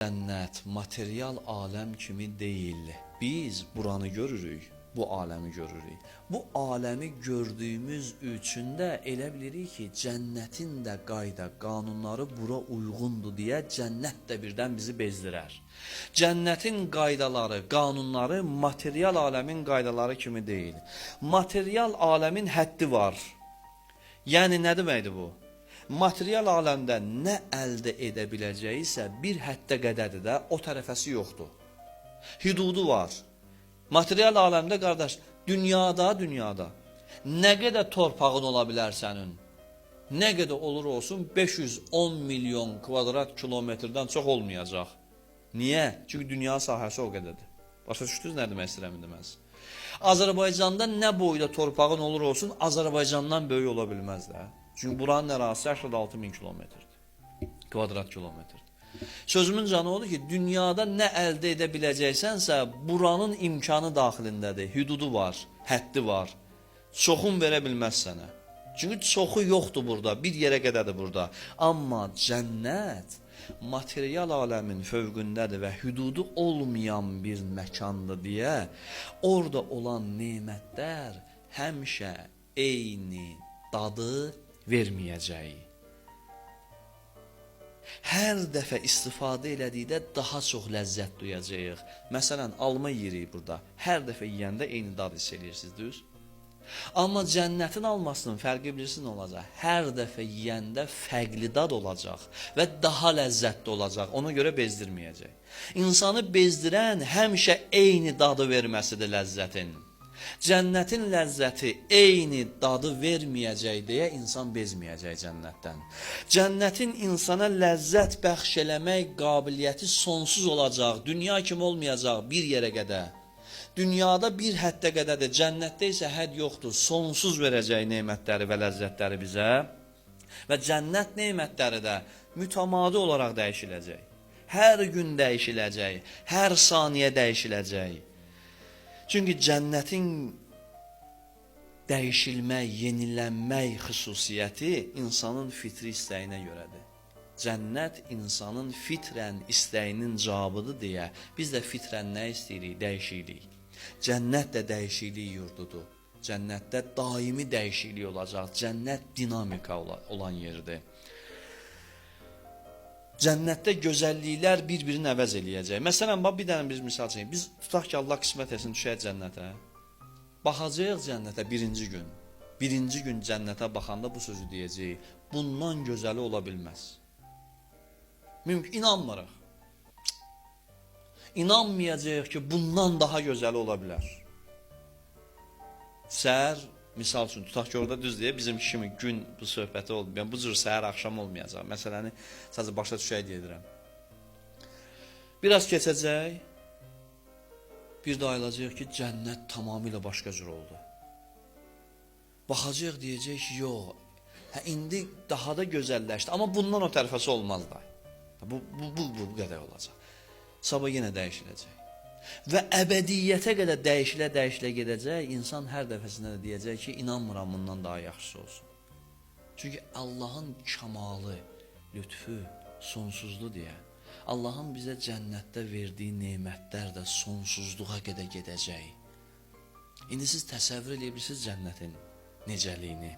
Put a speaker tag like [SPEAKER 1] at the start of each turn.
[SPEAKER 1] Cənnət material aləm kimi deyil. Biz buranı görürük, bu aləmi görürük. Bu aləmi gördüyümüz üçün də elə bilirik ki, cənnətin də qayda, qanunları bura uyğundur deyə cənnət də birdən bizi bezdirər. Cənnətin qaydaları, qanunları material aləmin qaydaları kimi deyil. Material aləmin həddi var. Yəni nə deməkdir bu? Material aləmdə nə əldə edə biləcəyisə bir həddə qədərdir də, o tərəfəsi yoxdur. Hüdudu var. Material aləmdə qardaş, dünyada nə qədər torpağın ola bilər sənin? Nə qədər olur olsun 510 milyon kvadrat kilometrdən çox olmayacaq. Niyə? Çünki dünya sahəsi o qədərdir. Başa düşdünüz nə demək istəyirəm deməz. Azərbaycanda nə boyda torpağın olur olsun Azərbaycandan böyük ola bilməz də. Çünki buranın ərazisi 86 min kilometrdir. Kvadrat kilometrdir. Sözümün canı odur ki, dünyada nə əldə edə biləcəksənsə, buranın imkanı daxilindədir. Hüdudu var, həddi var. Çoxun verə bilməz sənə. Çünki çoxu yoxdur burada, bir yerə qədərdir burada. Amma cənnət material aləmin fövqündədir və hüdudu olmayan bir məkandır deyə, orada olan nemətlər həmişə eyni dadı verməyəcəyi. Hər dəfə istifadə elədikdə daha çox ləzzət duyacağıq. Məsələn, alma yeyirik burada. Hər dəfə yeyəndə eyni dad hiss edirsiniz, düz? Amma cənnətin almasının fərqi bilirsiniz nə olacaq? Hər dəfə yeyəndə fərqli dad olacaq və daha ləzzətli olacaq. Ona görə bezdirməyəcək. İnsanı bezdirən həmişə eyni dadı verməsidir ləzzətin. Cənnətin ləzzəti eyni dadı verməyəcək deyə insan bezməyəcək cənnətdən. Cənnətin insana ləzzət bəxş eləmək qabiliyyəti sonsuz olacaq. Dünya kimi olmayacaq bir yerə qədər. Dünyada bir həddə qədərdir. Cənnətdə isə hədd yoxdur. Sonsuz verəcək nemətləri və ləzzətləri bizə. Və cənnət nemətləri də mütəmadi olaraq dəyişiləcək. Hər gün dəyişiləcək. Hər saniyə dəyişiləcək. Çünki cənnətin dəyişilmək, yenilənmək xüsusiyyəti insanın fitri istəyinə görədir. Cənnət insanın fitrən istəyinin cavabıdır deyə biz də fitrən nə istəyirik? Dəyişiklik. Cənnət də dəyişiklik yurdudur. Cənnətdə daimi dəyişiklik olacaq. Cənnət dinamika olan yerdir. Cənnətdə gözəlliklər bir-birini əvəz eləyəcək. Məsələn, bir dənə bir misal çəkək. Biz tutaq ki, Allah qismət etsin, düşək cənnətə. Baxacağıq cənnətə birinci gün. Birinci gün cənnətə baxanda bu sözü deyəcəyik. Bundan gözəli ola bilməz. Mümkün, inanmırıq. İnanmayacağıq ki, bundan daha gözəli ola bilər. Səhər, misal üçün, tutaq ki, orada düz deyə bizim kimi gün bu söhbəti olmayacaq. Bu cür səhər axşam olmayacaq. Məsələni sadəcə başa düşək deyirəm. Biraz keçəcək, bir də ayılacaq ki, cənnət tamamilə başqa cür oldu. Baxacaq, deyəcək ki, yox, indi daha da gözəlləşdi. Amma bundan o tərəfəsi olmaz da. Bu qədər olacaq. Sabah yenə dəyişiləcək. Və əbədiyyətə qədər dəyişilə gedəcək, insan hər dəfəsində də deyəcək ki, inanmıram bundan daha yaxşısı olsun. Çünki Allahın kamalı, lütfü, sonsuzluq deyə, Allahın bizə cənnətdə verdiyi nemətlər də sonsuzluğa qədər gedəcək. İndi siz təsəvvür edə bilirsiniz cənnətin necəliyini.